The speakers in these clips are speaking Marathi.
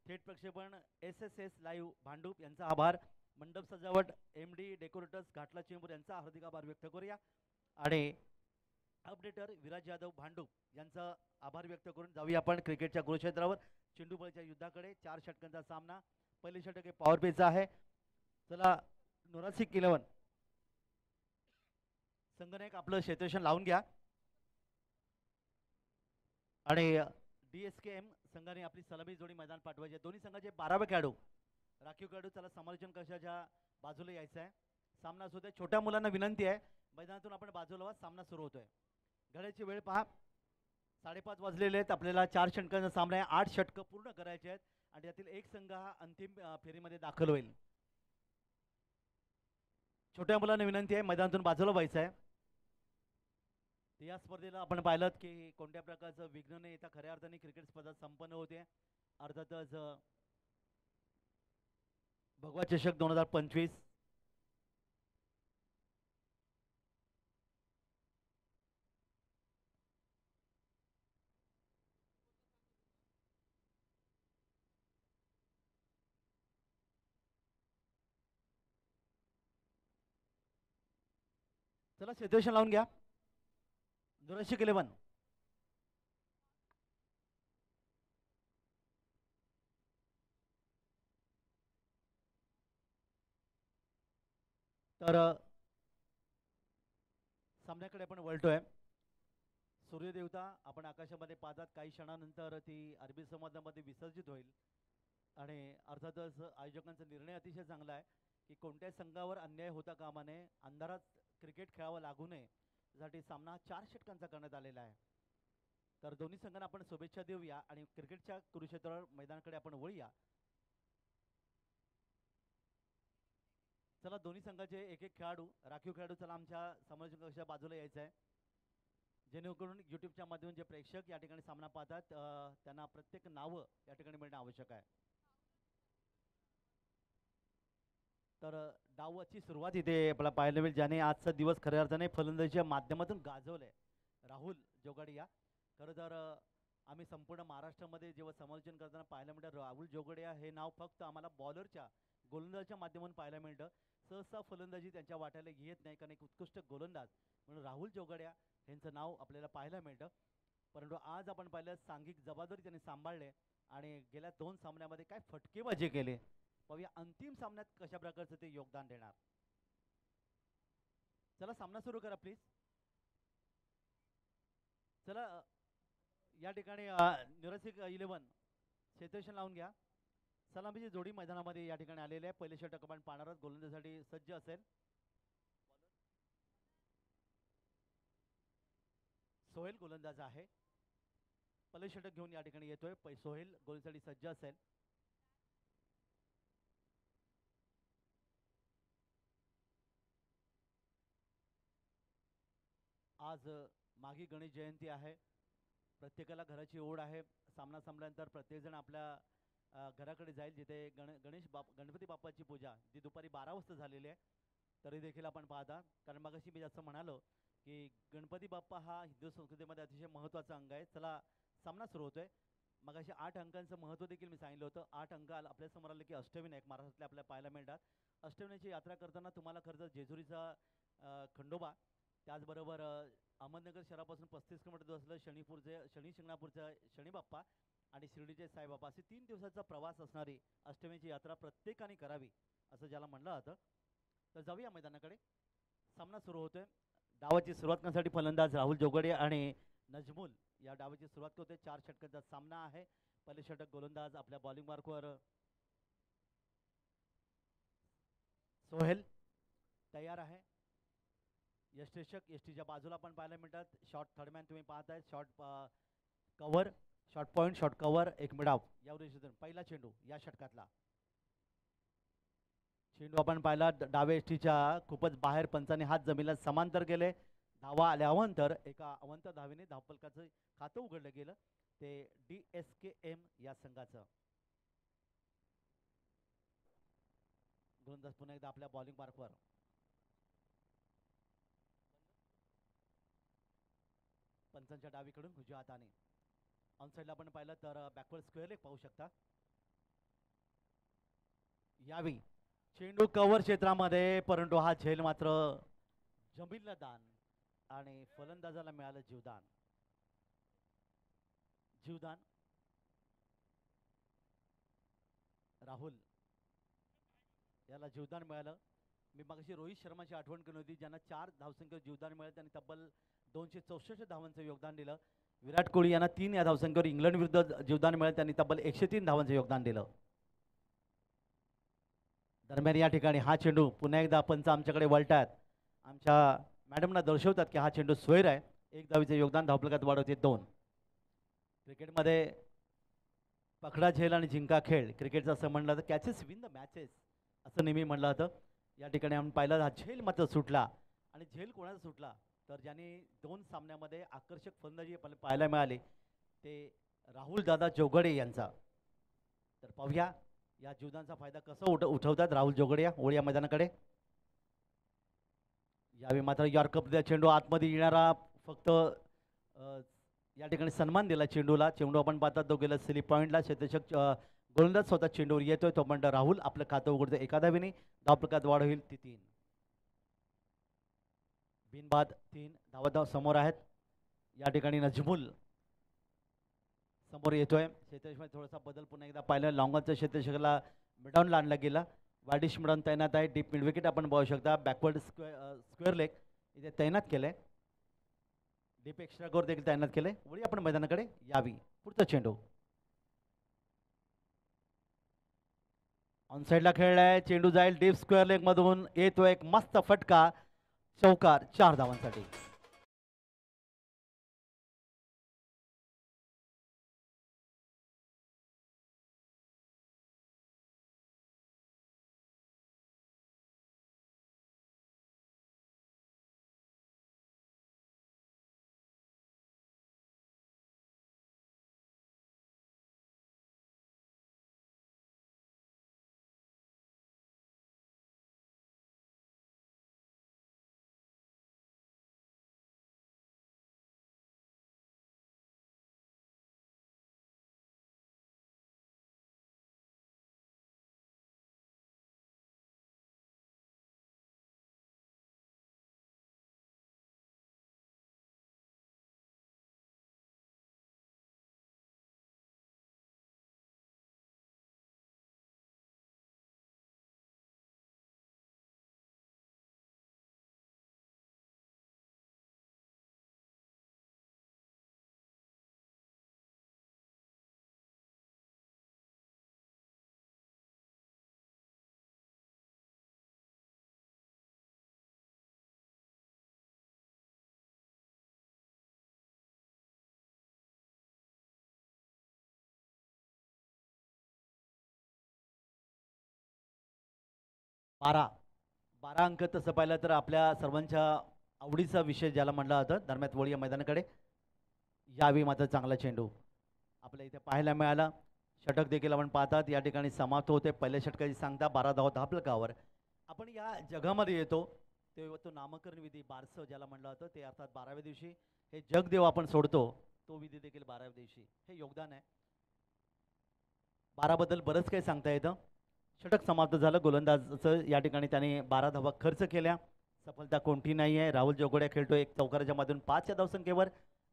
थेट प्रक्षेपण SSS लाईव्ह भांडूप यांचा आभार. मंडप सजावट MD डेकोरेटर्स घाटला चेंबूर यांचा हार्दिक आभार व्यक्त करूया. आणि अपडेटर विराज यादव भांडूप यांचा आभार व्यक्त करून जाऊया आपण क्रिकेटच्या कुरुक्षेत्रावर चेंडूबळीच्या युद्धाकडे. 4 षटकांचा सामना. पहिले षटक हे पॉवर प्लेचा आहे. चला नोरासिक 11 संगणक आपलं क्षेत्ररक्षण लावून घ्या. आणि DSKM संघाने आपली सलामी जोडी मैदान पाठवायची. दोन्ही संघाचे 12 खेळाडू राखीव खेळाडू चला समालोचन कशाच्या बाजूला यायचं आहे. सामना सुरू आहे. छोट्या मुलांना विनंती आहे मैदानातून आपण बाजूला व्हा. सामना सुरू होतोय. घड्याची वेळ पहा. 5:30 वाजलेले आहेत. आपल्याला 4 षटकांचा सामना आहे. 8 षटकं पूर्ण करायचे आहेत आणि त्यातील एक संघ हा अंतिम फेरीमध्ये दाखल होईल. छोट्या मुलांना विनंती आहे मैदानातून बाजूला व्हायचं आहे. या स्पर्धेला आपण पाहिलं की कोणत्या प्रकारचं विघ्न न येता खऱ्या अर्थाने क्रिकेट स्पर्धा संपन्न होते. अर्थातच भगवा चषक 2025 चला सिच्युएशन लावून घ्या. दुराशे 11 तर सामन्याकडे आपण वळतोय. सूर्यदेवता आपण आकाशामध्ये पाहतात. काही क्षणानंतर ती अरबी समुद्रामध्ये विसर्जित होईल. आणि अर्थातच आयोजकांचा निर्णय अतिशय चांगला आहे की कोणत्याही संघावर अन्याय होता कामा नये. अंधारात क्रिकेट खेळावं लागू नये यासाठी सामना 4 षटकांचा करण्यात आलेला आहे. तर दोन्ही संघांना आपण शुभेच्छा देऊया आणि क्रिकेटच्या कुरुक्षेत्रावर मैदानाकडे आपण वळूया. चला दोन्ही संघाचे एक एक खेळाडू राखीव खेळाडू चला आमच्या समालोचकांच्या बाजूला यायचं आहे. जेणेकरून यूट्यूबच्या माध्यमातून जे प्रेक्षक या ठिकाणी सामना पाहतात त्यांना प्रत्येक नावं या ठिकाणी मिळणं आवश्यक आहे. तर डावाची सुरुवात इथे आपल्याला पाहायला मिळेल ज्याने आजचा दिवस खऱ्या अर्थाने फलंदाजीच्या माध्यमातून गाजवलंय. राहुल जोगडिया. खरं तर आम्ही संपूर्ण महाराष्ट्रामध्ये जेव्हा समालोचन करताना पाहायला मिळतं राहुल जोगडिया हे नाव फक्त आम्हाला बॉलरच्या गोलंदाजच्या माध्यमातून पाहायला मिळतं. सहसा फलंदाजी त्यांच्या वाट्याला येत नाही कारण एक उत्कृष्ट गोलंदाज म्हणून राहुल जोगडिया यांचं नाव आपल्याला पाहायला मिळतं. परंतु आज आपण पाहिलं सांघिक जबाबदारी त्यांनी सांभाळले आणि गेल्या 2 सामन्यामध्ये काय फटकेबाजी केले. पाहूया अंतिम सामन्यात कशा प्रकारचं ते योगदान देणार. चला सामना सुरू करा प्लीज. चला या ठिकाणी न्यूरसिक 11 क्षेत्ररक्षण लावून घ्या. सलामीची जोडी मैदानामध्ये या ठिकाणी आलेली आहे. पहिले षटक आपण पाहणार आहोत. गोलंदाजीसाठी सज्ज असेल सोहेल गोलंदाज आहे. पहिले षटक घेऊन या ठिकाणी येतोय. सोहेल गोलसाठी सज्ज असेल. आज मागी गणेश जयंती आहे. प्रत्येकाला घराची ओढ आहे. सामना संपल्यानंतर प्रत्येकजण आपल्या घराकडे जाईल जिथे गणपती बाप्पाची पूजा जी दुपारी 12 वाजता झालेली आहे. तरी देखील आपण पाहता कारण मगाशी मी जसं म्हणालो की गणपती बाप्पा हा हिंदू संस्कृतीमध्ये अतिशय महत्त्वाचा अंग आहे. चला सामना सुरू होतोय. मगाशी 8 अंकांचं महत्त्व देखील मी सांगितलं होतं. 8 अंक आपल्यासमोर आले की अष्टविनायक महाराष्ट्रातले आपल्याला पाहायला मिळतात. अष्टविनायकाची यात्रा करताना तुम्हाला खरं जेजुरीचा खंडोबा त्याचबरोबर अहमदनगर शहरापासून 35 किलोमीटर दूर असलेलं शनी शिंगणापूरचा शनी बाप्पा आणि शिर्डीचे साईबाबा असे 3 दिवसाचा प्रवास असणारी अष्टमीची यात्रा प्रत्येकाने करावी असं ज्याला म्हणलं जातं. तर जाऊया मैदानाकडे. सामना सुरू होतोय. डावाची सुरुवात करण्यासाठी फलंदाज राहुल जोगडे आणि नजमुल या डावाची सुरुवात करतोय. 4 षटकांचा सामना आहे. पहिले षटक गोलंदाज आपल्या बॉलिंग मार्कवर सोहेल तयार आहे. यष्टेशक एसटीच्या बाजूला पण पाहायला मिळतात. शॉर्ट थर्डमॅन तुम्ही पाहताय. Short cover short point short cover एक मिडाव या उद्देशातून पहिला चेंडू या षटकातला चेंडू आपण पाहिला डावे एसटीच्या खूपच बाहेर. पंचाने हात जमिनीला समांतर केले. धावा आल्यानंतर एका अवंत धावेने धावफलकाचं खातं उघडलं गेलं. ते DSKM या संघाचं. गोलंदाज पुन्हा एकदा आपल्या बॉलिंग मार्कवर. पंचांच्या डावीकडून उजव्या हाताने ऑन साईडला आपण पाहिलं तर बॅकवर्ड स्क्वेअर लेग पाहू शकता. यावी चेंडू कव्हर क्षेत्रामध्ये, परंतु हा झेल मात्र जमीनला दान आणि फलंदाजाला मिळालं जीवदान. जीवदान राहुल याला जीवदान मिळालं. मी मगाशी रोहित शर्माची आठवण केली होती, ज्यांना 4 धावसंख्येवर जीवदान मिळालं. त्यांनी तब्बल 264 धावांचं योगदान दिलं. विराट कोहली यांना 3 या धावसंख्येवर इंग्लंड विरुद्ध जीवदान मिळालं. त्यांनी तब्बल 103 धावांचं योगदान दिलं. दरम्यान या ठिकाणी हा चेंडू पुन्हा एकदा पंच आमच्याकडे वळतात. आमच्या मॅडमना दर्शवतात की हा चेंडू स्वैर आहे. 1 धावीचे योगदान धावफलकात वाढवते 2. क्रिकेटमध्ये पकडा झेल आणि जिंका खेळ, क्रिकेटचा असं म्हणलं तर कॅचेस विन द मॅचेस असं नेहमी म्हणलं होतं. या ठिकाणी आपण पाहिलं हा झेल मात्र सुटला. आणि झेल कोणाचा सुटला तर ज्यांनी 2 सामन्यामध्ये आकर्षक फलंदाजी पाहायला मिळाली ते राहुल दादा जोगडे यांचा. तर पाहूया या जीवदानचा फायदा कसा उठवतात राहुल जोगडे या ओळी या मैदानाकडे. यावेळी मात्र यॉर्करचा चेंडू आतमध्ये येणारा फक्त या ठिकाणी सन्मान दिला चेंडूला. चेंडू आपण पाहतात तो गेला स्लिप पॉईंटला. क्षेत्ररक्षक गोलंदाज स्वतः चेंडूवर येतोय. तो म्हणतो राहुल आपलं खातं उघडतं. एका धावेने धावफलकात वाढ होईल ती 3. बिनबाद 3 धावा समोर आहेत. या ठिकाणी नजमुल समोर येतोय. क्षेत्ररक्षकामध्ये थोडासा बदल पुन्हा एकदा पाहिलं. लॉंगॉनच्या क्षेत्ररक्षकाला मिडॉनला आणला गेला. वाडिश मिडॉन तैनात आहे. डीप मिड विकेट आपण पाहू शकता. बॅकवर्ड स्क्वेअर लेग इथे तैनात केलंय. डीप एक्स्ट्रा कोर देखील तैनात केले. वळी आपण मैदानाकडे यावी. पुढचा चेंडू ऑन साईडला खेळलाय. चेंडू जाईल डीप स्क्वेअर लेग मधून. येतो एक मस्त फटका. चौकार 4 धावांसाठी. बारा 12 अंक तसं पाहिलं तर आपल्या सर्वांच्या आवडीचा विषय ज्याला म्हणला होता. दरम्यान वळी या मैदानाकडे यावी. मात्र चांगला चेंडू आपल्या इथे पाहायला मिळाला. षटक देखील आपण पाहतात या ठिकाणी समाप्त होते. पहिल्या षटकाची सांगता 12 धावा धावफलकावर. आपण या जगामध्ये येतो तेव्हा तो नामकरण विधी बारसं ज्याला म्हणलं होतं ते अर्थात 12व्या दिवशी हे जगदेव आपण सोडतो तो विधी देखील 12व्या दिवशी. हे योगदान आहे. 12 बद्दल बरंच काही सांगता येतं. षटक समाप्त झालं. गोलंदाजचं या ठिकाणी त्याने 12 धावा खर्च केल्या. सफलता कोणती नाही आहे. राहुल जोगड्या खेळतोय 1 चौकाराच्या माध्यमातून 5 या धावसंख्येवर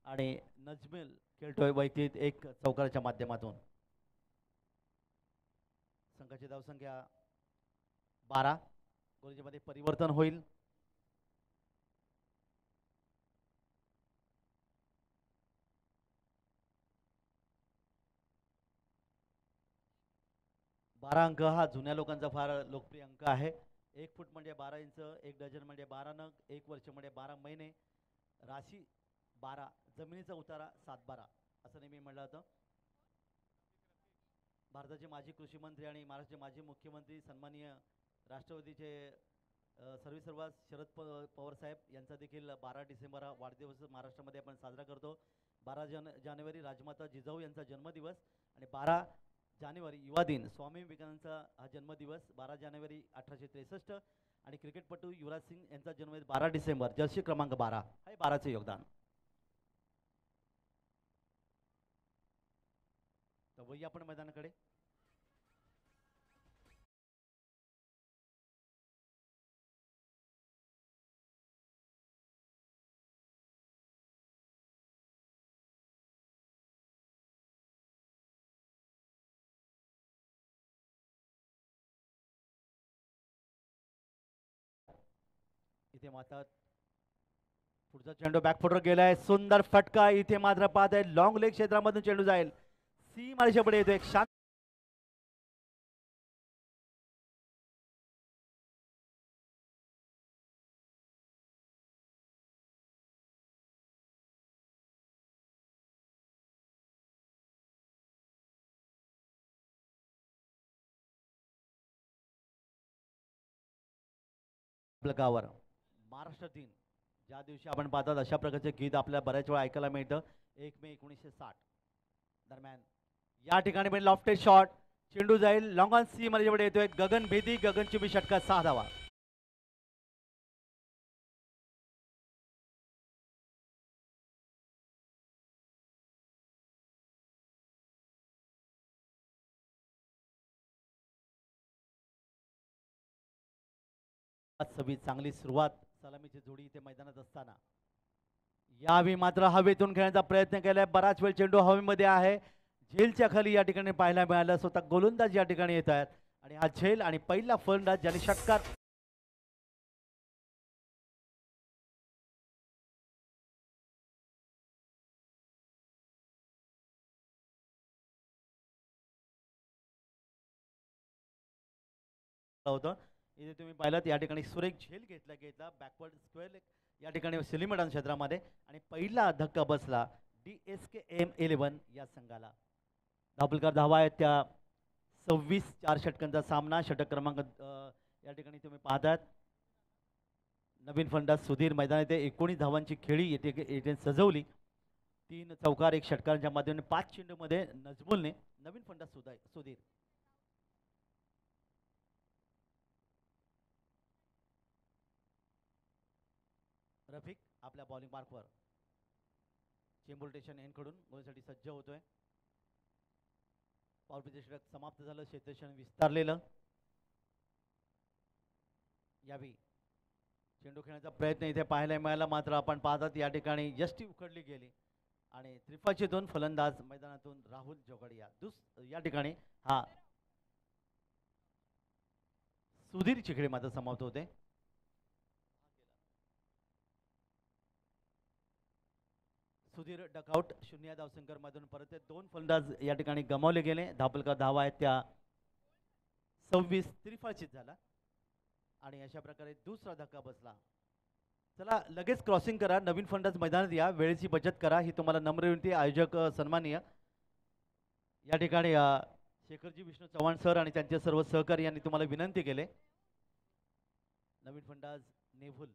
आणि नजमिल खेळतोय वैयक्तिक 1 चौकाराच्या माध्यमातून. संघाची धावसंख्या 12. गोलंदाजीमध्ये परिवर्तन होईल. बारा अंक हा जुन्या लोकांचा फार लोकप्रिय अंक आहे. 1 फूट म्हणजे 12 इंच, 1 डझन म्हणजे 12 नग, 1 वर्ष म्हणजे 12 महिने, राशी 12, जमिनीचा उतारा 7-12 असं नेहमी म्हणलं जातं. भारताचे माजी कृषी मंत्री आणि महाराष्ट्राचे माजी मुख्यमंत्री सन्माननीय राष्ट्रवादीचे सर्वेसर्वा शरद पवार साहेब यांचा देखील 12 डिसेंबर हा वाढदिवस महाराष्ट्रामध्ये आपण साजरा करतो. 12 जानेवारी राजमाता जिजाऊ यांचा जन्मदिवस आणि 12 जानेवारी युवा दिन स्वामी विवेकानंदांचा हा जन्मदिवस. 12 जानेवारी 1863 आणि क्रिकेटपटू युवराज सिंग यांचा जन्मदिवस 12 डिसेंबर. जर्सी क्रमांक 12 हे 12चे योगदान. तर वही आपण मैदानाकडे इथे मात्र पुढचा चेंडू बॅकफुटवर गेलाय, सुंदर फटका. इथे मात्र पाहत आहे लॉंग लेग क्षेत्रामधून चेंडू जाईल, सीमारेषेच्या पुढे येतो. एक शांत गावावर महाराष्ट्र दिन ज्या दिवशी आपण पाहतात अशा प्रकारचे गीत आपल्याला बऱ्याच वेळा ऐकायला मिळतं. 1 मे 1960 दरम्यान या ठिकाणी पण लॉफ्टेड शॉट, चेंडू जाईल लॉंग ऑन सी मध्ये येतोय. गगन भेदी, गगनचुंबी षटकार, 6 धावा. सवी चांगली सुरुवात सलामीची जोडी इथे मैदानात असताना यावेळी मात्र हवेतून खेळण्याचा प्रयत्न केलाय. बराच वेळ चेंडू हवेमध्ये आहे, झेलच्या खाली या ठिकाणी पाहायला मिळालं. स्वतः गोलंदाज या ठिकाणी येत आहेत आणि हा झेल आणि पहिला फलंदाज ज्याने षटकार होतं. इथे तुम्ही पाहिलात या ठिकाणी सुरेख झेल घेतला बॅकवर्ड स्क्वेअर या ठिकाणी सिलिमैदान क्षेत्रामध्ये आणि पहिला धक्का बसला DSKM11 या संघाला. धाबलकर धावा आहेत त्या 26. 4 षटकांचा सामना. षटक क्रमांक या ठिकाणी तुम्ही पाहतात नवीन फलंदाज सुधीर मैदानात येते. 19 धावांची खेळी येथे सजवली. 3 चौकार 1 षटकांच्या माध्यमाने 5 चेंडूमध्ये नजमुलने नवीन फलंदाज सुधीर रफिक आपल्या बॉलिंग मार्कवर चेंबूर स्टेशन एनकडून गोलसाठी सज्ज होतोय. पॉवर षटक समाप्त झालं, क्षेत्रक्षण विस्तारलेलं. यावी चेंडू खेळण्याचा प्रयत्न इथे पाहायला मिळाला, मात्र आपण पाहतात या ठिकाणी यष्टी उखडली गेली आणि त्रिफाचे 2 फलंदाज मैदानातून राहुल जोगडिया या ठिकाणी हा सुधीर चिखळे मात्र समाप्त होते. सुधीर डकआउट 0 धावसंख्येवर मधून परत 2 फलंदाज या ठिकाणी गमावले गेले. धापलकर धावा आहेत त्या 26 त्रिफळचित झाला आणि अशा प्रकारे दुसरा धक्का बसला. चला लगेच क्रॉसिंग करा, नवीन फलंदाज मैदानात या, वेळेची बचत करा ही तुम्हाला नम्र विनंती. आयोजक सन्माननीय या ठिकाणी शेखरजी विष्णू चव्हाण सर आणि त्यांचे सर्व सहकारी यांनी तुम्हाला विनंती केले. नवीन फलंदाज नेभुल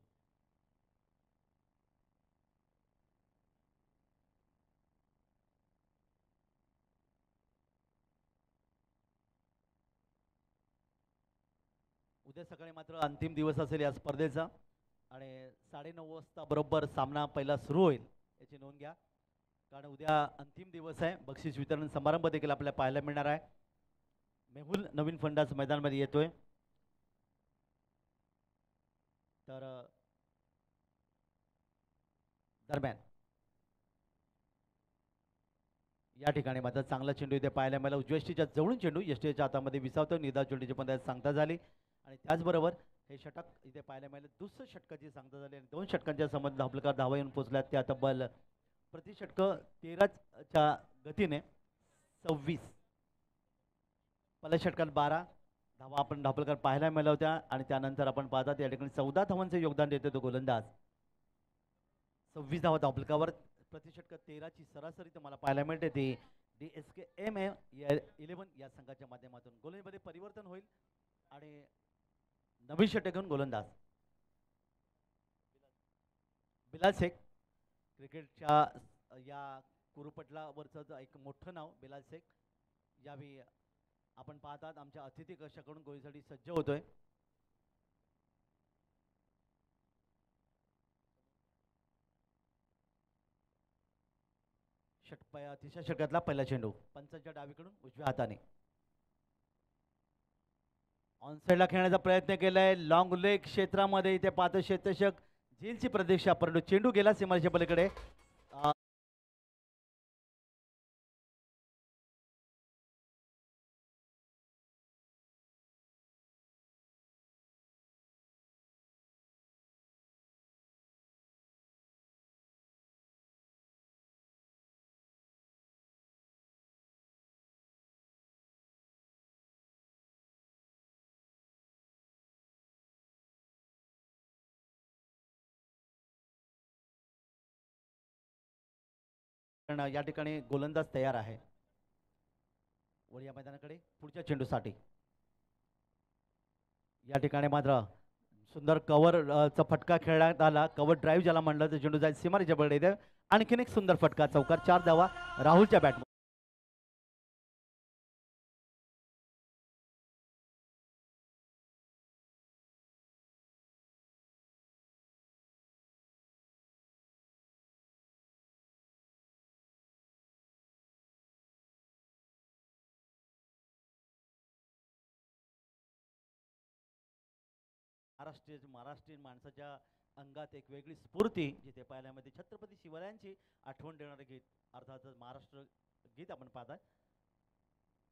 उद्या सकाळी मात्र अंतिम दिवस असेल या स्पर्धेचा आणि 9:30 वाजता बरोबर सामना पहिला सुरू होईल, याची नोंद घ्या. कारण उद्या अंतिम दिवस आहे. बक्षीस वितरण समारंभ देखील आपल्याला पाहायला मिळणार आहे. मेहुल नवीन फलंदाज मैदानामध्ये येतोय. तर दरम्यान या ठिकाणी मात्र चांगला चेंडू इथे पाहायला मिळाला. उजव्यष्टीच्या जवळून चेंडू यष्टीच्या हातामध्ये विसावतो. निदा चेंडूची पण सांगता झाली आणि त्याचबरोबर हे षटक इथे पाहायला मिळालं. दुसऱ्या षटकाची सांगता झाली आणि 2 षटकांच्या संबंध धापलकर धावा येऊन पोहोचल्यात. त्या तब्बल प्रति षटक 13च्या गतीने 26 पहिल्या षटकात 12 धावा आपण धापलकर पाहायला मिळाल्या होत्या आणि त्यानंतर आपण पाहतात या ठिकाणी 14 धावांचे योगदान देतो तो गोलंदाज. 26 धावा धापलकावर, प्रति षटक 13ची सरासरी तुम्हाला पाहायला मिळते. ती DSKM11 या संघाच्या माध्यमातून गोलंदाजीमध्ये परिवर्तन होईल आणि नवीन षटक घेऊन गोलंदाज बिलाल शेख. क्रिकेटच्या या कुरुपटलावरचं एक मोठं नाव बिलाल शेख. यावेळी आपण पाहतात आमच्या अतिथी कक्षाकडून गोळीसाठी सज्ज होतोय. तिसऱ्या षटकातला पहिला चेंडू पंचांच्या डावीकडून उजव्या हाताने ऑनसाइडला खेळण्याचा प्रयत्न केलाय. लॉंग लेग क्षेत्रामध्ये इथे पाहतो क्षेत्ररक्षक झेलची प्रतीक्षा, परंतु चेंडू गेला सीमारेषेच्या पलीकडे. कारण या ठिकाणी गोलंदाज तयार आहे. वळी या मैदानाकडे पुढच्या चेंडूसाठी. या ठिकाणी मात्र सुंदर कव्हर चा फटका खेळण्यात आला. कव्हर ड्राईव्ह ज्याला म्हणलं तर चेंडू जाईल सीमारेच्या बळी इथे. आणखीन एक सुंदर फटका चौकार 4 धावा राहुलच्या बॅट. महाराष्ट्रीयन माणसाच्या अंगात एक वेगळी स्फूर्ती जिथे पाहिल्यामध्ये छत्रपती शिवरायांची आठवण देणारे गीत अर्थातच महाराष्ट्र गीत आपण पाहताय.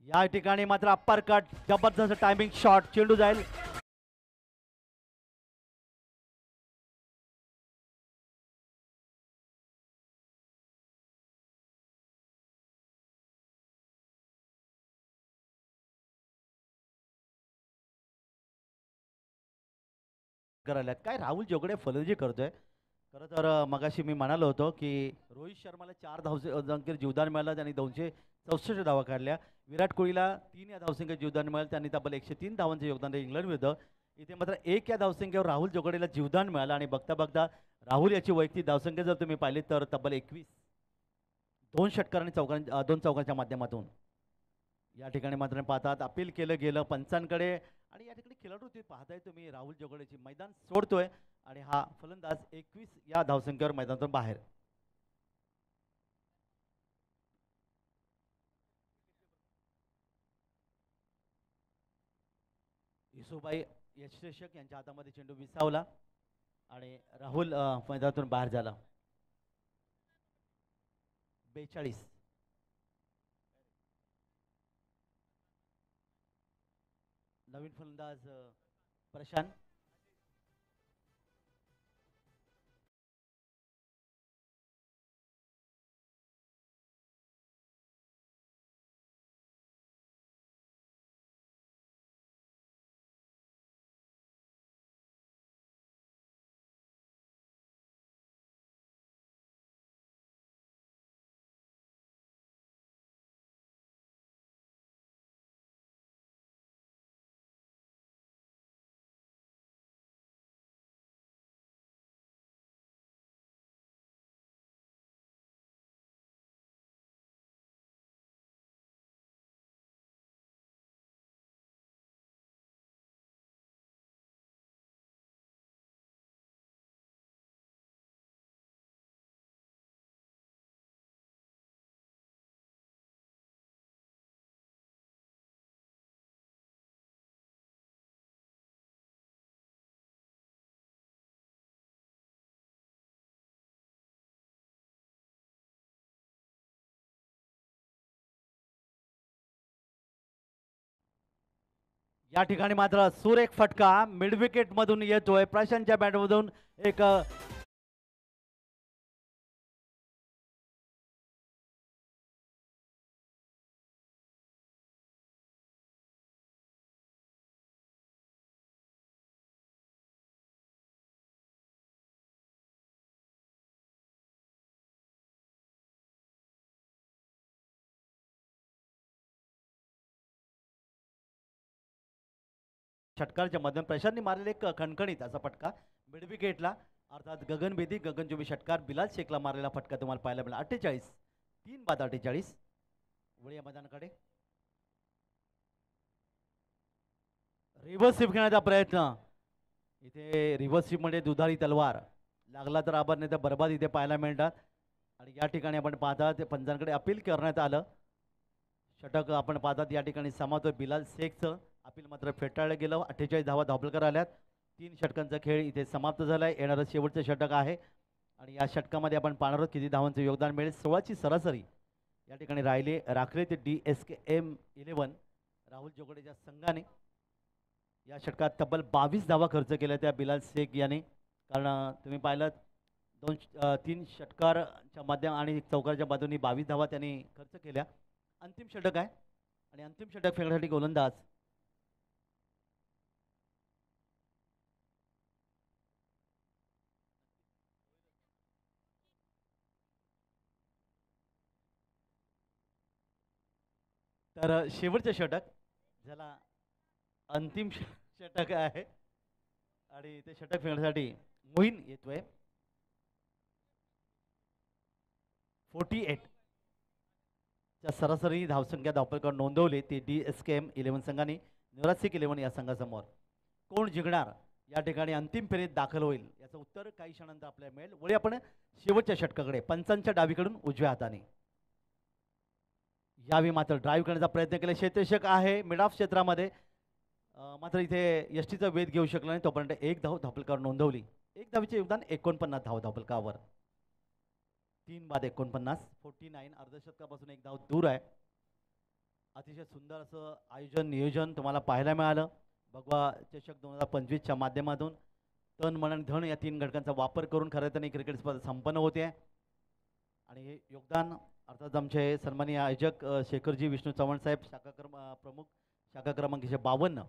या ठिकाणी मात्र अप्पर कट जबरदस्त टायमिंग शॉट चेंडू जाईल करायला. काय राहुल जोगडे फलंदाजी करतोय. खरं तर मगाशी मी म्हणालो होतो की रोहित शर्माला 4 धावसंख्येत जीवदान मिळालं, त्यांनी 264 धावा काढल्या. विराट कोहलीला 3 या धावसंख्येत जीवदान मिळालं, त्यांनी तब्बल 103 धावांचं योगदान इंग्लंड विरुद्ध. इथे मात्र 1 या धावसंख्येवर राहुल जोगडेला जीवदान मिळालं आणि बघता बघता राहुल याची वैयक्तिक धावसंख्या जर तुम्ही पाहिली तर तब्बल 21 2 षटकार आणि 2 चौकांच्या माध्यमातून. या ठिकाणी मात्र पाहतात अपील केलं गेलं पंचांकडे आणि या ठिकाणी खेळाडू ते पाहताय तुम्ही राहुल जोगडेची मैदान सोडतोय आणि हा फलंदाज 21 या धावसंख्येवर मैदानातून बाहेर. येसुबाई यशेषक यांच्या हातामध्ये चेंडू विसावला आणि राहुल मैदानातून बाहेर झाला. 42 नवीन फलंदाज प्रशांत. या ठिकाणी मात्र सुरेख फटका मिड विकेट मधून येतोय प्रशांतच्या बॅटमधून. एक षटकारच्या मधून प्रशांतने मारलेले एक खणखणीत असा फटका मिड विकेटला अर्थात गगनभेदी गगनचुंबी षटकार बिलाल शेखला मारलेला फटका तुम्हाला पाहायला मिळाला. 48 3 बाद 48. वळी या मैदानाकडे रिव्हर्स स्वीप घेण्याचा प्रयत्न. इथे रिव्हर्स स्वीप मध्ये दुधारी तलवार लागला तर आपण नाही तर बरबाद इथे पाहायला मिळतात. आणि या ठिकाणी आपण पाहतात पंचांकडे अपील करण्यात आलं. षटक आपण पाहतात या ठिकाणी समावतोय बिलाल शेखचं. अपील मात्र फेटाळलं गेलं. 48 धावा धावपलकर आल्यात. 3 षटकांचा खेळ इथे समाप्त झालाय. येणारं शेवटचं षटक आहे आणि या षटकामध्ये आपण पाहणार आहोत किती धावांचं योगदान मिळेल. 16ची सरासरी या ठिकाणी राखले ते DSKM11 राहुल जोगडेच्या संघाने. या षटकात तब्बल 22 धावा खर्च केल्या त्या बिलाल शेख याने. कारण तुम्ही पाहिलं 3 षटकारच्या माध्यम आणि चौकारच्या बाजूनी 22 धावा त्यांनी खर्च केल्या. अंतिम षटक आहे आणि अंतिम षटक फेकण्यासाठी गोलंदाज तर शेवटचे षटक ज्याला अंतिम षटक आहे आणि ते षटक फेकण्यासाठी मोहीन येतोय 48 च्या सरासरी धावसंख्या धावपलकर नोंदवली ती DSKM 11 संघाने न्यूरासिक 11 या संघासमोर. कोण जिंकणार या ठिकाणी अंतिम फेरीत दाखल होईल याचं उत्तर काही क्षणांतर आपल्याला मिळेल. वळी आपण शेवटच्या षटकाकडे पंचांच्या डावीकडून उजव्या हाताने यावी मात्र ड्राईव्ह करण्याचा प्रयत्न केला क्षेत्ररक्षक आहे मिड ऑफ क्षेत्रामध्ये मात्र इथे यष्टीचा वेध घेऊ शकला नाही तोपर्यंत एक धाव धापलकावर नोंदवली. एक धावीचे योगदान 49 धाव धापलकावर 3 बाद 49 49 अर्धशतकापासून एक धाव दूर आहे. अतिशय सुंदर असं आयोजन नियोजन तुम्हाला पाहायला मिळालं. भगवा चषक 2025च्या माध्यमातून तन मन आणि धन या 3 घटकांचा वापर करून खरं तर क्रिकेट स्पर्धा संपन्न होते आणि हे योगदान अर्थात आमचे सन्माननीय आयोजक शेखरजी विष्णू चव्हाण साहेब प्रमुख शाखा क्रमांक 52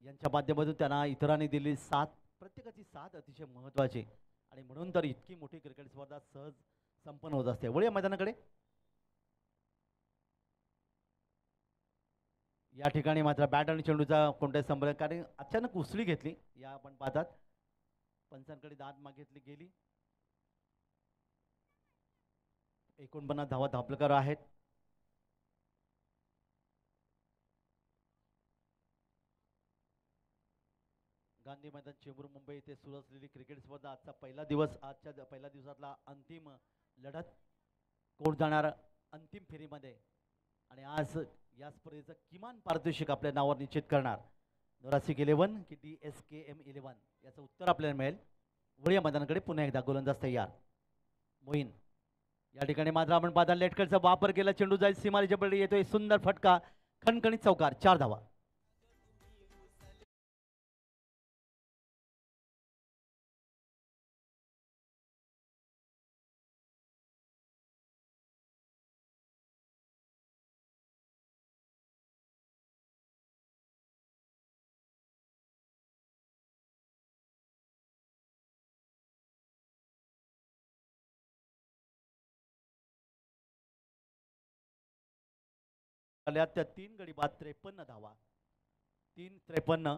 यांच्या माध्यमातून त्यांना इतरांनी दिली साथ प्रत्येकाची साथ अतिशय महत्त्वाची आणि म्हणून तर इतकी मोठी क्रिकेट स्पर्धा सहज संपन्न होत असते. वळूया मैदानाकडे. या ठिकाणी मात्र बॅट आणि चेंडूचा कोणत्याही संपर्क कारण अचानक उसळी घेतली या आपण पाहतात पंचांकडे दाद मागितली गेली. 49 धावा धापलकर आहेत. गांधी मैदान चेंबूर मुंबई येथे सुरू असलेली क्रिकेट स्पर्धा आजचा पहिला दिवस आजच्या पहिल्या दिवसातला अंतिम लढत कोण जाणार अंतिम फेरीमध्ये आणि आज या स्पर्धेचं किमान पारितोषिक आपल्या नावावर निश्चित करणार न्यूरासिक 11 की DSKM 11 याचं उत्तर आपल्याला मिळेल. वळूया मैदानाकडे पुन्हा एकदा गोलंदाज तयार मोहीन या ठिकाणी मात्र आपण पाहता लेटकरचा वापर केला चेंडू जाईल सीमारेच्या पडली येतोय सुंदर फटका खणखणीत चौकार 4 धावा. त्या 3 गडी बाद 53 धावा 3-53.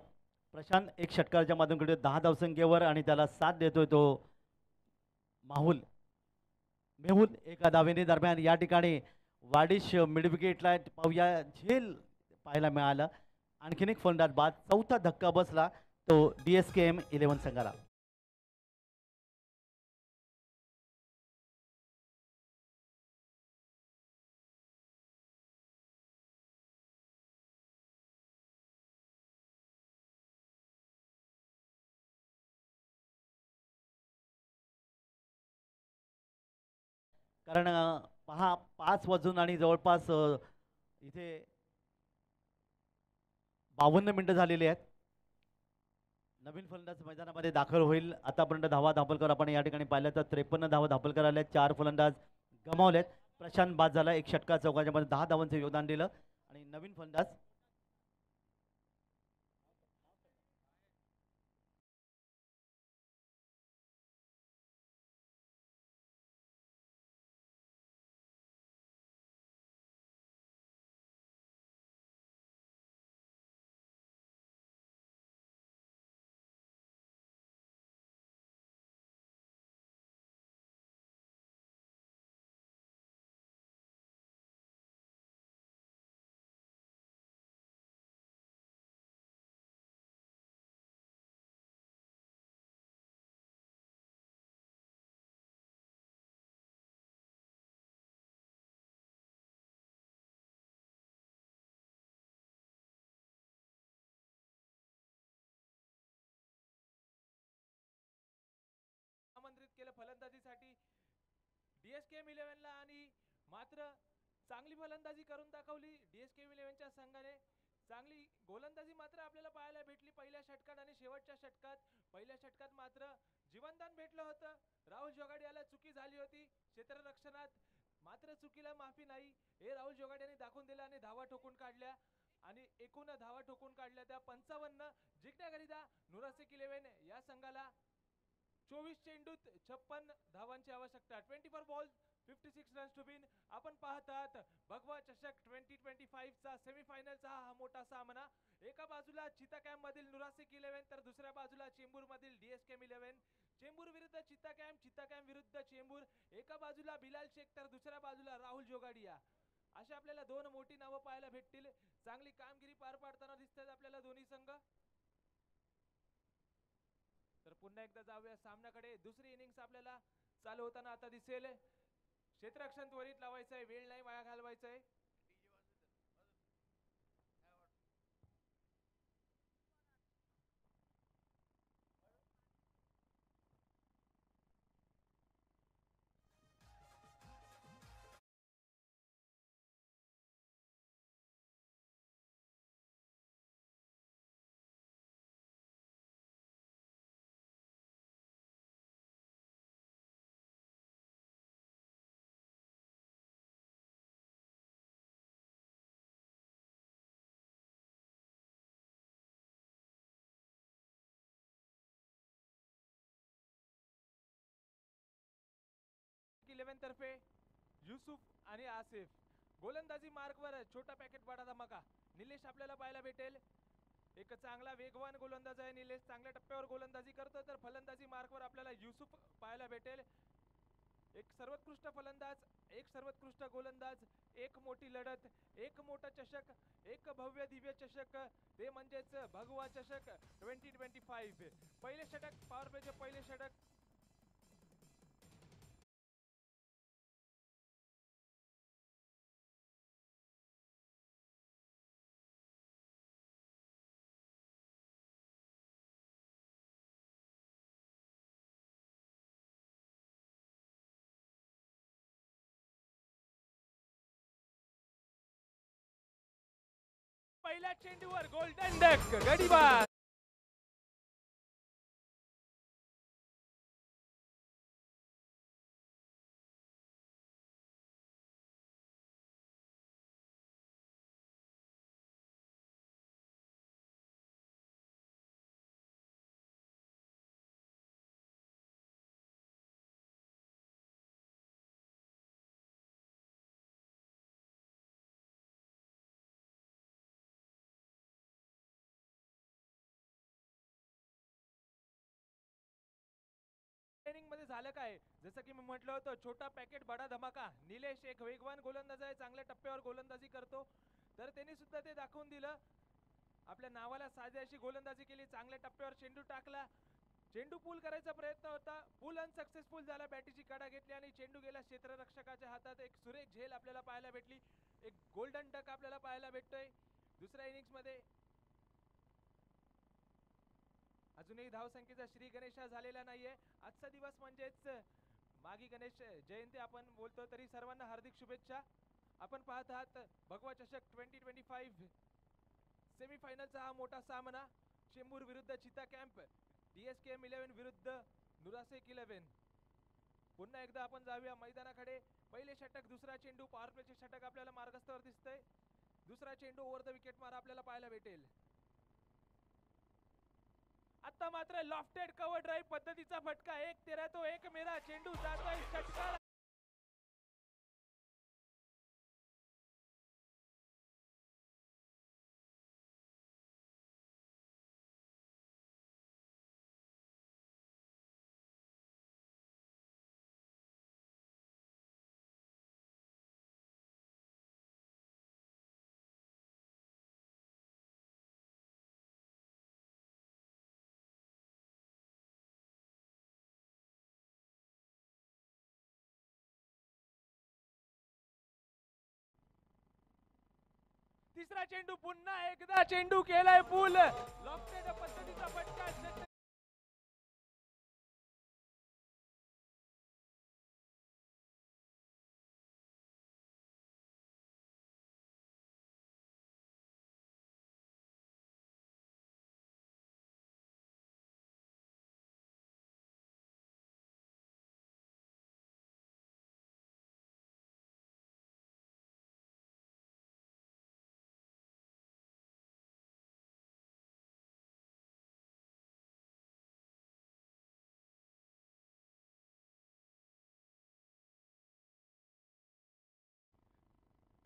प्रशांत एक षटकाराच्या माध्यमातून 10 धावसंख्येवर आणि त्याला साथ देतोय तो मेहुल एका धावेने दरम्यान या ठिकाणी वाडिश मिडविकेटला पाहूया झेल पाहायला मिळालं. आणखीन एक फलंदाज बाद चौथा धक्का बसला तो DSKM 11 संघाला. कारण पहा 5 वाजून आणि जवळपास इथे 52 मिनिटं झालेली आहेत. नवीन फलंदाज मैदानामध्ये दाखल होईल. आतापर्यंत धावा धापलकर आपण या ठिकाणी पाहिल्या तर 53 धावा धापलकर आल्या 4 फलंदाज गमावलेत. प्रशांत बाद झाला एक षटका चौकाच्या मध्ये 10 धावांचं योगदान दिलं आणि नवीन फलंदाज आमंत्रित केलं फलंदाजीसाठी DSKM 11 ला आणि मात्र चांगली फलंदाजी करून दाखवली DSKM 11 च्या संघाने. चांगली गोलंदाजी मात्र आपल्याला पाहायला भेटली पहिल्या षटकात आणि शेवटच्या षटकात. पहिल्या षटकात मात्र जीवनदान भेटलं होतं. राहुल जोगाडियाला चुकी झाली होती क्षेत्ररक्षणात मात्र चुकीला माफी नाही हे राहुल जोगाडियाने दाखवून दिलं आणि धावा ठोकून काढल्या आणि एकूण धावा ठोकून काढल्या त्या 55 जिंकण्याकरिता न्यूरासिक 11 या संघाला 24 चेंडूत 56 धावांची आवश्यकता. 24 बॉल 56 रन्स टू विन. आपण पाहत आहात भगवा चषक 2025 चा सेमीफायनलचा हा मोठा सामना. एका बाजूला चिता कॅम्प मधील नुरासिक 11 तर दुसऱ्या बाजूला चेंबूर मधील डीएसके 11. चेंबूर विरुद्ध चिता कॅम्प विरुद्ध चेंबूर. एका बाजूला बिलाल शेख तर दुसऱ्या बाजूला राहुल जोगाडिया. अशा आपल्याला दोन मोठी नावं पाहायला भेटतील. चांगली कामगिरी पार पाडताना दिसतात आपल्याला दोन्ही संघ. तर पुन्हा एकदा जाऊया सामन्याकडे. दुसरी इनिंग्स आपल्याला चालू होताना आता दिसेल. क्षेत्ररक्षण त्वरित लावायचं आहे, वेळ नाही वाया घालवायचा आहे. इलेव्हन तर्फे युसुफ आणि आसिफ. गोलंदाजी मार्कवर छोटा पॅकेट बडा धमाका. निलेश आपल्याला पाहायला भेटेल. एक चांगला वेगवान गोलंदाज आहे निलेश, चांगल्या टप्प्यावर गोलंदाजी करतो. तर फलंदाजी मार्कवर आपल्याला युसुफ पाहायला भेटेल. एक सर्वोत्कृष्ट फलंदाज, एक सर्वोत्कृष्ट गोलंदाज, एक मोठी लढत, एक मोठा चषक, एक भव्य दिव्य चषक, ते म्हणजेच भगवा चषक 2025. पहिले षटक, पॉवर प्लेचे पहिले षटक. पहिल्या चेंडूवर गोल्डन डक गडीबाज. इनिंग मध्ये झालं काय, जसं की मी म्हटलं होतं, छोटा पॅकेट बडा धमाका. निलेश एक वेगवान गोलंदाज आहे, चांगल्या टप्प्यावर गोलंदाजी करतो. तर त्यांनी सुद्धा ते दाखवून दिलं. आपल्या नावाला साधी अशी गोलंदाजी केली, चांगल्या टप्प्यावर चेंडू टाकला. चेंडू पूल करायचा प्रयत्न होता, पूल अनसक्सेसफुल झाला. बॅटीची कडा घेतली आणि चेंडू गेला क्षेत्ररक्षकाच्या हातात. एक सुरेख झेल आपल्याला पाहायला भेटली. एक गोल्डन डक आपल्याला पाहायला भेटतोय दुसऱ्या इनिंग्स मध्ये. अजूनही धावसंख्येचा श्री गणेश झालेला नाहीये. आजचा दिवस म्हणजेच मागी गणेश जयंती आपण बोलतो, तरी सर्वांना हार्दिक शुभेच्छा. आपण पाहत आहात भगवा चषक 2025 सेमीफायनलचा हा मोठा सामना. चेंबूर विरुद्ध चिता कॅम्प, डीएसकेएम 11 विरुद्ध नुरासेक 11. पुन्हा एकदा आपण जाऊया मैदानाकडे. पहिले षटक, दुसरा चेंडू, पॉवर प्लेचे षटक आपल्याला मार्गस्थावर दिसतंय. दुसरा चेंडू ओव्हर द विकेट मार आपल्याला पाहायला भेटेल. आता मात्र लॉफ्टेड कव्हर ड्राईव्ह पद्धतीचा फटका. एक तेरा तो एक मेरा. चेंडू जातोय षटकाला. तिसरा चेंडू, पुन्हा एकदा चेंडू केलाय पूल. लॉफ्टेड पद्धतीचा फटका.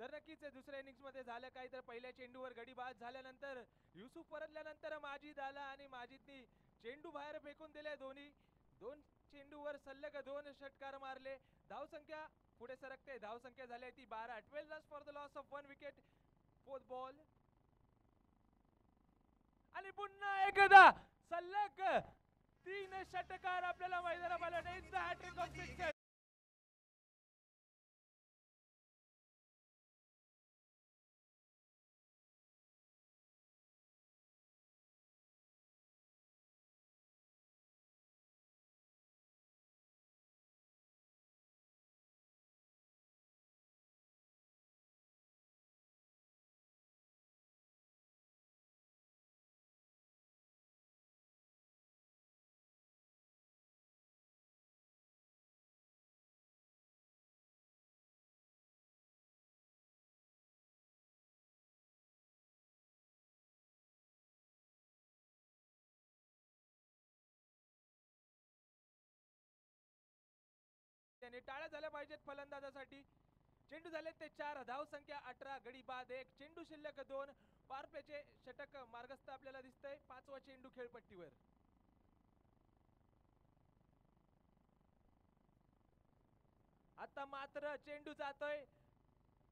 तर नक्कीच दुसऱ्या इनिंग्स मध्ये झालं काही, तर पहिल्या चेंडूवर गडी बाद झाल्यानंतर युसुफ परतल्यानंतर माजिद आला आणि माजिदनी चेंडू बाहेर फेकून दिले. दोन चेंडूवर सलग 2 षटकार मारले. धावसंख्या पुढे सरकते, धावसंख्या झाली ती 12. 12 runs for the loss of 1 wicket. 4th ball आणि पुन्हा एकदा सलग 3 षटकार आपल्याला मैदानात आले. Hat-trick of six. त्याने टाळ्या झाल्या पाहिजेत फलंदाजासाठी. चेंडू झाले ते 4. धाव संख्या 18. गडी बाद 1. चेंडू शिल्लक 2. पारप्लेचे षटक मार्गस्थ आपल्याला दिसतंय. 5वा चेंडू खेळपट्टीवर. आता मात्र चेंडू जातोय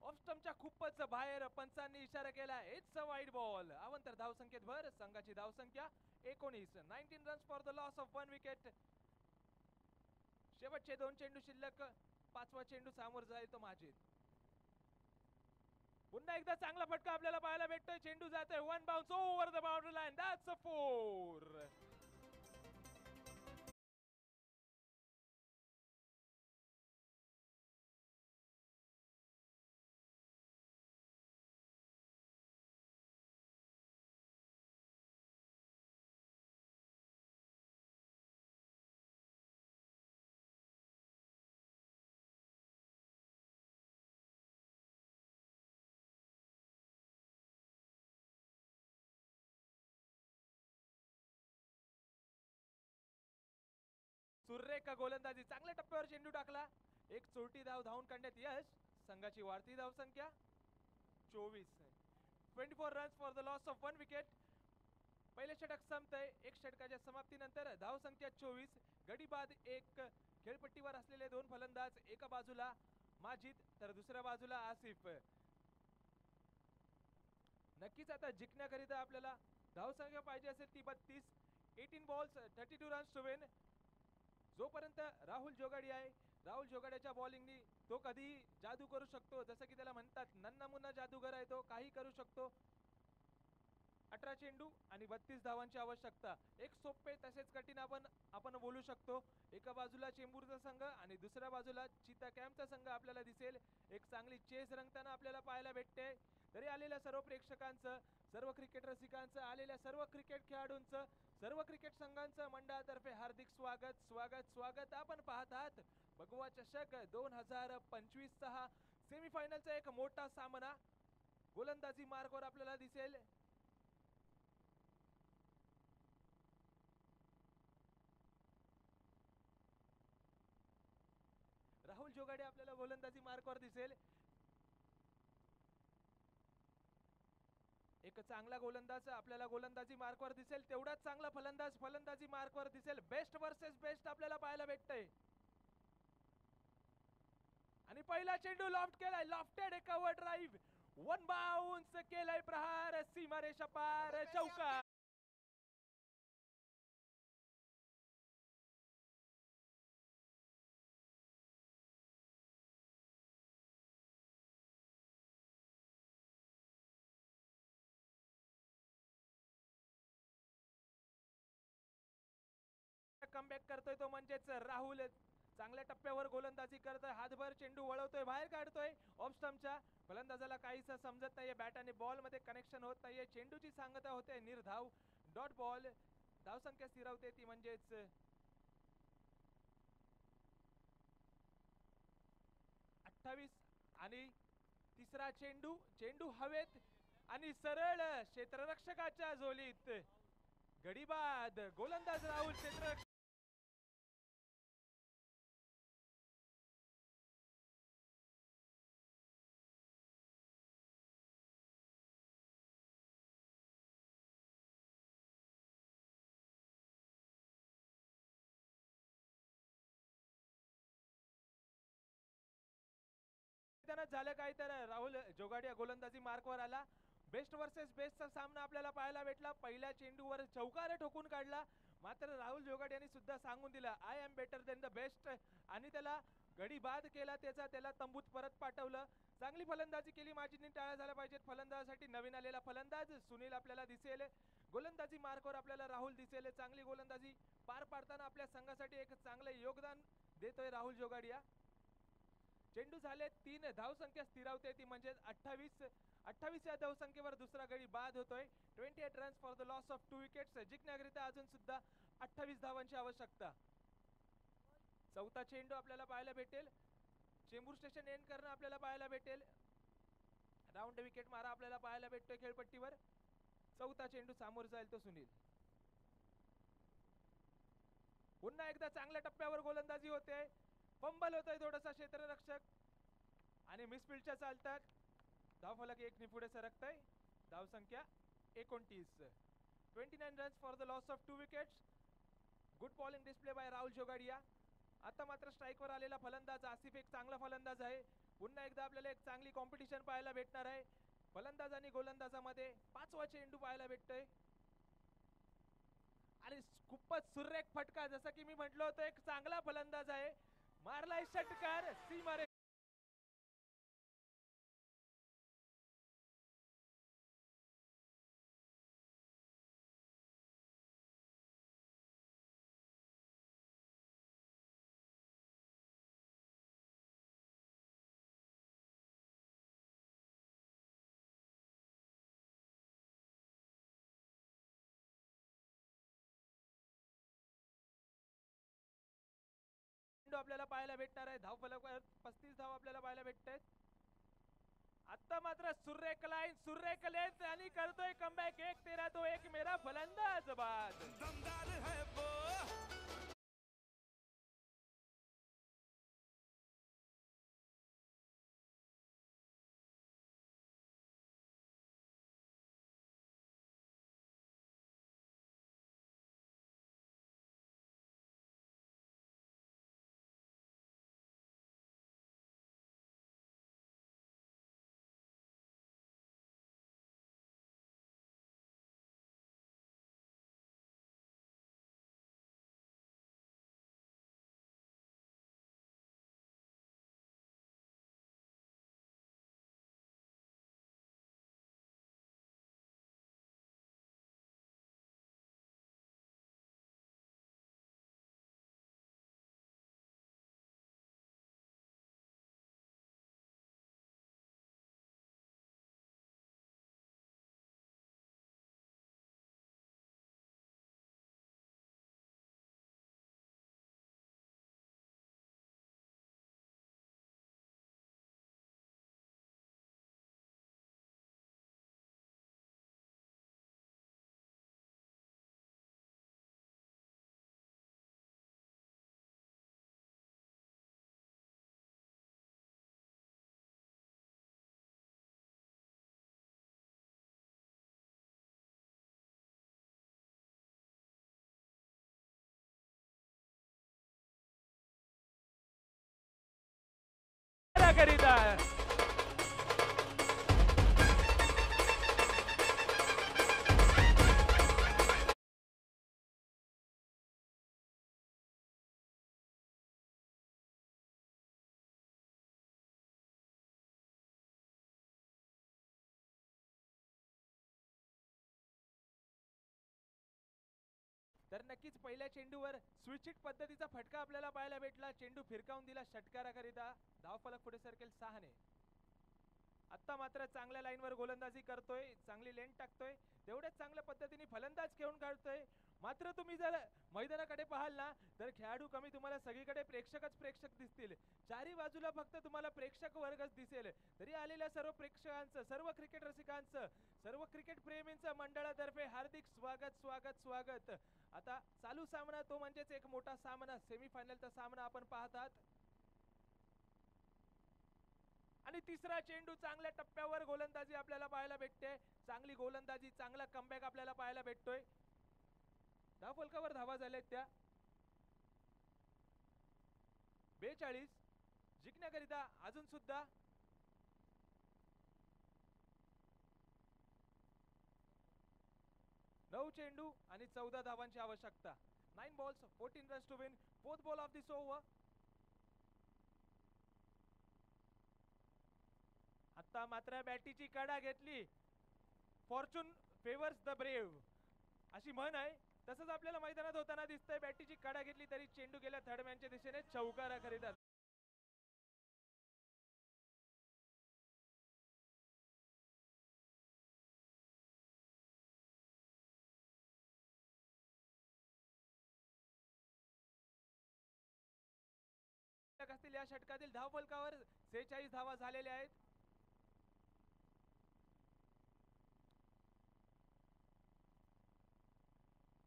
ऑफ स्टंपच्या खूपच बाहेर. पंचांनी इशारा केला इट्स अ वाईड बॉल. अवंतर धाव संख्येत भर. संघाची धाव संख्या 19. 19 runs for the loss of 1 wicket. शेवटचे 2 चेंडू शिल्लक. 5वा चेंडू समोर जाईल तो माजिद. पुन्हा एकदा चांगला फटका आपल्याला पाहायला भेटतोय. चेंडू जातोय 1 bounce over the boundary line. That's a 4. सुरेख गोलंदाजी. चांगल्या टप्प्यावर चेंडू टाकला. एक चोरटी धाव धावून काढण्यात यश. संघाची वाढती धाव संख्या 24. 24 runs for the loss of 1 wicket. पहिले षटक संपतंय. एक षटकाच्या समाप्तीनंतर धाव संख्या 24. गडी बाद 1. खेळपट्टीवर असलेले 2 फलंदाज. एका बाजूला माजिद तर दुसऱ्या बाजूला आसिफ. नक्कीच आता जिंकण्याकरिता आपल्याला धाव संख्या पाहिजे असेल ती 32. 18 बॉल्स 32 रन्स टू विन. जोपर्यंत राहुल जोगाडी आहे, राहुल जोगाड्याच्या बॉलिंगनी तो कधी जादू करू शकतो. जसं की त्याला म्हणतात नन्ना मुन्ना जादूगर आहे तो. काही करू शकतो. 18 चेंडू आणि 32 धावांची आवश्यकता. एक सोपे तसेच कठीण आपण बोलू शकतो. एका बाजूला चेंबूरचा संघ आणि दुसऱ्या बाजूला चिता कॅम्पचा संघ आपल्याला दिसेल. एक चांगली चेस रंगताना आपल्याला पाहायला भेटते. तरी आलेल्या सर्व प्रेक्षकांचं, सर्व क्रिकेट रसिकांचं, आलेल्या सर्व क्रिकेट खेळाडूंचं, सर्व क्रिकेट संघांचं मंडळातर्फे हार्दिक स्वागत स्वागत स्वागत. आपण पाहत आहात भगवा चषक 2025 चा हा सेमीफायनलचा एक मोठा सामना. गोलंदाजी मार्गावर आपल्याला दिसेल राहुल जोगाडे आपल्याला गोलंदाजी मार्गावर दिसेल. एक चांगला गोलंदाज आपल्याला गोलंदाजी मार्कवर दिसेल. तेवढाच चांगला फलंदाज फलंदाजी मार्कवर दिसेल. बेस्ट वर्सेस बेस्ट आपल्याला पाहायला भेटतंय. आणि पहिला चेंडू लॉफ्ट केलाय. Lofted cover drive. 1 बाउन्स केलाय प्रहार. सीमारेषा पार. चौका. कमबॅक करतोय तो म्हणजेच राहुल. चांगल्या टप्प्यावर गोलंदाजी करतोय. हातभर चेंडू वळवतोय, बाहेर काढतोय ऑफ स्टंपच्या. फलंदाजाला काहीच समजत नाहीये. बॅट आणि बॉल मध्ये कनेक्शन होत नाहीये. चेंडूची सांगता होते निर्धाव. Dot ball. धाव संख्या स्थिरावते ती म्हणजेच 28. आणि तिसरा चेंडू. चेंडू हवेत आणि सरळ क्षेत्ररक्षकाच्या झोलीत. गडी बाद. गोलंदाज राहुल क्षेत्ररक्षक निमित्तानं झालं काय तर राहुल जोगाडिया गोलंदाजी मार्कवर आला. बेस्ट वर्सेस बेस्टचा सामना आपल्याला पाहायला भेटला. पहिल्या चेंडूवर चौकार ठोकून काढला, मात्र राहुल जोगाडियाने सुद्धा सांगून दिलं I am better than the best, आणि त्याला गडी बाद केला, त्याला तंबूत परत पाठवलं. चांगली फलंदाजी केली, मार्जिनने टाळ्या झाल्या पाहिजेत फलंदाजासाठी. नवीन आलेला फलंदाज सुनील आपल्याला दिसेल, गोलंदाजी मार्कवर आपल्याला राहुल दिसेल. चांगली गोलंदाजी पार पाडताना आपल्या संघासाठी एक चांगलं योगदान देतोय राहुल जोगाडिया. चेंडू झाले 3, धावसंख्या स्थिरावते ती म्हणजे 28 या धावसंख्येवर दुसरा गडी बाद होतोय. 28 runs for the loss of 2 wickets. जिंकण्याकरिता अजून सुद्धा 28 धावांची आवश्यकता. चौथा चेंडू आपल्याला पाहायला भेटेल. चेंबूर स्टेशन एंड करणं आपल्याला पाहायला भेटेल. राऊंड विकेट मारा आपल्याला पाहायला भेटतोय खेळपट्टीवर. चौथा चेंडू सामोर जाईल तो सुनील. पुन्हा एकदा चांगल्या टप्प्यावर गोलंदाजी होते. फंबल होतोय थोडासा क्षेत्ररक्षक आणि मिसफिल्डच्या चालतात. धावफलक 1 ने पुढे सरकतय. धावसंख्या 29. 29 runs for the loss of 2 wickets. Good bowling display by Rahul Jogadia. आता मात्र स्ट्राईकवर आलेला फलंदाज आसिफ एक चांगला फलंदाज आहे. पुन्हा एकदा आपल्याला एक चांगली कॉम्पिटिशन पाहायला भेटणार आहे. फलंदाज आणि गोलंदाजामध्ये 5वा चेंडू पाहायला भेटतोय आणि खूपच सुरेख फटका. जसं की मी म्हटलं होतं एक चांगला फलंदाज आहे, मारलाय षटकार सीमारे. आपल्याला पाहायला भेटणार आहे. धावफलकावर 35 धाव आपल्याला पाहायला भेटतात. आता मात्र सुरेख लाईन, सुरेख लेंथ आणि करतोय कमबॅक. 1-13 तो 1 मेरा फलंदाज बाद. दमदार है वो. करीता तर नक्कीच पहिल्या चेंडूवर स्विच हिट पद्धतीचा फटका आपल्याला पाहायला भेटला. चेंडू फिरकावून दिला षटकाराकरिता. धावफलक पुढे सरकेल 6 ने. आता मात्र चांगल्या लाईनवर गोलंदाजी करतोय, चांगली लेंथ टाकतोय, तेवढ्याच चांगल्या पद्धतीने फलंदाज खेळून काढतोय. मात्र तुम्ही जर मैदानाकडे पाहाल ना तर खेळाडू कमी, तुम्हाला सगळीकडे प्रेक्षक दिसतील. चारी बाजूला फक्त तुम्हाला प्रेक्षक वर्गच दिसेल. तरी आलेल्या सर्व प्रेक्षकांचं, सर्व क्रिकेट रसिकांचं, सर्व क्रिकेट प्रेमींचं मंडळातर्फे हार्दिक स्वागत स्वागत स्वागत. आता चालू सामना तो म्हणजेच एक मोठा सामना, सेमीफायनलचा सामना आपण पाहतात. आणि तिसरा चेंडू चांगल्या टप्प्यावर गोलंदाजी आपल्याला पाहायला भेटते. चांगली गोलंदाजी, चांगला कमबॅक आपल्याला पाहायला भेटतोय. धावफलकावर धावा झाल्यात त्या 42. जिंकण्याकरिता अजून सुद्धा 9 चेंडू आणि 14 धावांची आवश्यकता. 9 balls 14 runs to win fourth ball of this over. आता मात्र बॅटीची कडा घेतली. फॉर्च्यून फेवर्स द ब्रेव्ह अशी म्हण आहे. तसंच आपल्याला मैदानात होताना दिसतंय. बॅटीची कडा घेतली तरी चेंडू गेल्या थर्ड मॅनच्या दिशेने चौकारा करीत. असतील या षटकातील धावफलकावर 46 धावा झालेल्या आहेत.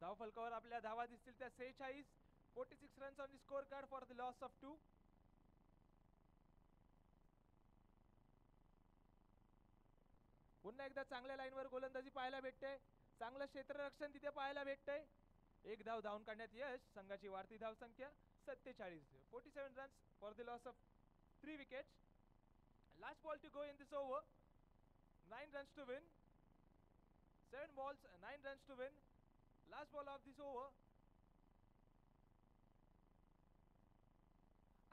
धावफलकावर आपल्या धावा दिसतील त्या 46. 46 runs on the score card for the loss of 2. पुन्हा एकदा चांगल्या लाईनवर गोलंदाजी पाहायला भेटते. चांगलं क्षेत्ररक्षण तिथे पाहायला भेटतंय. एक धाव धावून काढण्यात यश. संघाची वाढती धाव संख्या 47. 47 runs for the loss of 3 wickets. Last ball to go in this over. 9 runs to win. 7 balls 9 runs to win. Last ball of this over.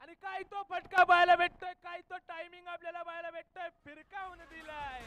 आणि काय तो फटका पाहायला भेटतोय. काय तो टायमिंग आपल्याला पाहायला भेटतोय. फिरकावून दिलाय.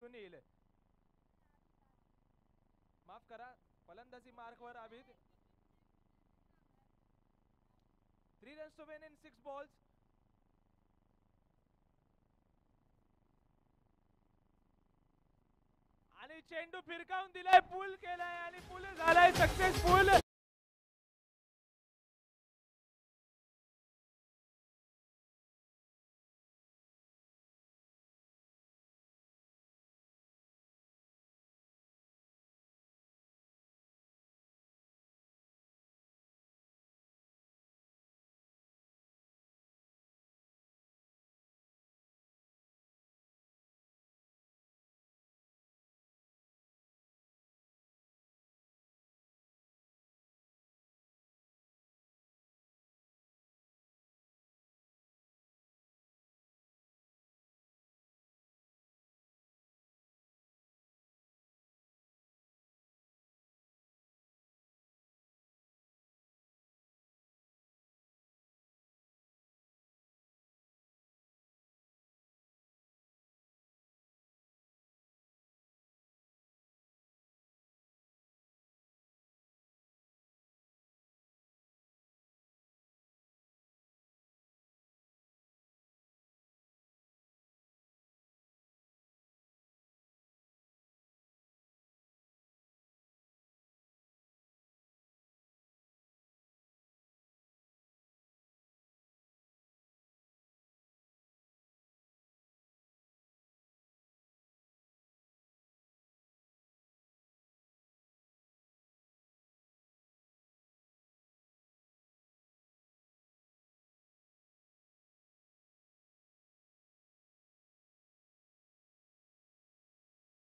सुनील माफ करा. फलंदाजी मार्कवर Abid. 3 runs to win in 6 balls. आणि चेंडू फिरकावून दिलाय. पूल केलाय आणि पूल झालाय सक्सेसफुल.